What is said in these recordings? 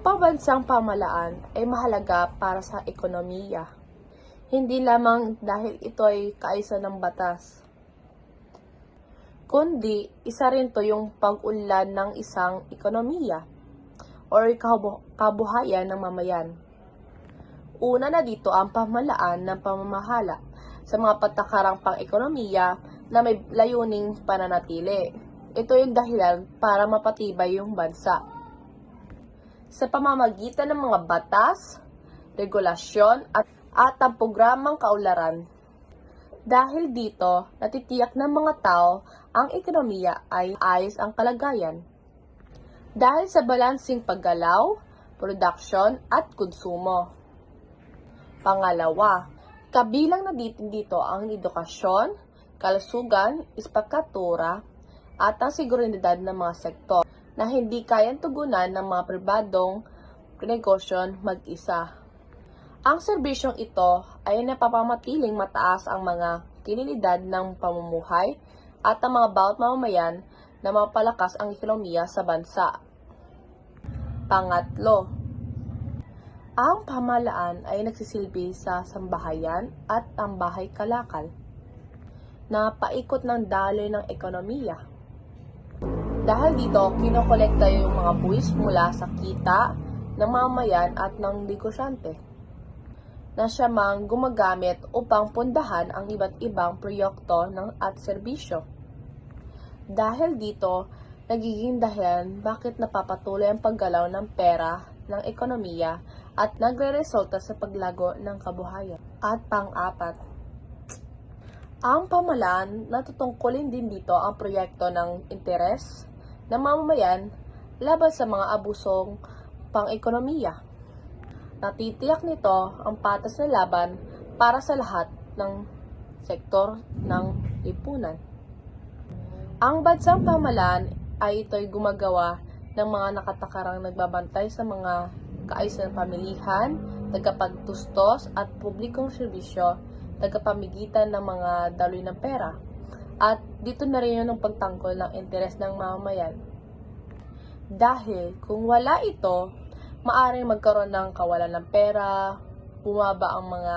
pambansang pamahalaan ay mahalaga para sa ekonomiya, hindi lamang dahil ito ay kaayusan ng batas, kundi isa rin to yung pag-unlad ng isang ekonomiya o kabuhayan ng mamayan. Una na dito ang pamahalaan ng pamamahala sa mga patakarang pang-ekonomiya na may layuning pananatili. Ito yung dahilan para mapatibay yung bansa. Sa pamamagitan ng mga batas, regulasyon at ang programang kaunlaran. Dahil dito, natitiyak ng mga tao ang ekonomiya ay ayos ang kalagayan. Dahil sa balansing paggalaw, production at konsumo. Pangalawa, kabilang na dito ang edukasyon, kalusugan, espakatura, at ang seguridad ng mga sektor na hindi kayang tugunan ng mga pribadong negosyo mag-isa. Ang serbisyong ito ay napapamatiling mataas ang mga kinilidad ng pamumuhay at ang mga bawat mamamayan na mapalakas ang ekonomiya sa bansa. Pangatlo, ang pamahalaan ay nagsisilbi sa sambahayan at ang bahay kalakal na paikot ng daloy ng ekonomiya. Dahil dito, kinokolekta yung mga buwis mula sa kita ng mamamayan at ng negosyante na siya mang gumagamit upang pundahan ang iba't ibang proyekto at serbisyo. Dahil dito, nagiging dahilan bakit napapatuloy ang paggalaw ng pera ng ekonomiya at nagre-resulta sa paglago ng kabuhayan. At pang-apat, ang pamahalaan natutungkulin din dito ang proyekto ng interes ng mamamayan laban sa mga abusong pang-ekonomiya. Natitiyak nito ang patas na laban para sa lahat ng sektor ng lipunan. Ang bansang pamahalaan ay ito'y gumagawa ng mga nakatakarang nagbabantay sa mga kaayusan ng pamilihan, tagapagtustos at publikong serbisyo, tagapamigitan ng mga daloy ng pera. At dito na rin yun ang pagtangkol ng interes ng mamamayan. Dahil kung wala ito, maaaring magkaroon ng kawalan ng pera, bumaba ang mga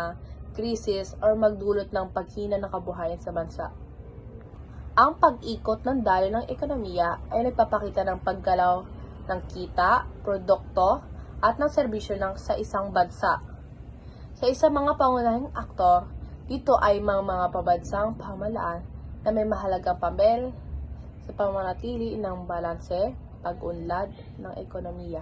krisis, or magdulot ng paghina ng kabuhayan sa bansa. Ang pag-ikot ng daloy ng ekonomiya ay nagpapakita ng paggalaw ng kita, produkto, at ng serbisyo sa isang bansa. Sa isang mga pangunahing aktor, dito ay mga pabansang pamahalaan na may mahalagang papel sa pamanatili ng balanse, pag-unlad ng ekonomiya.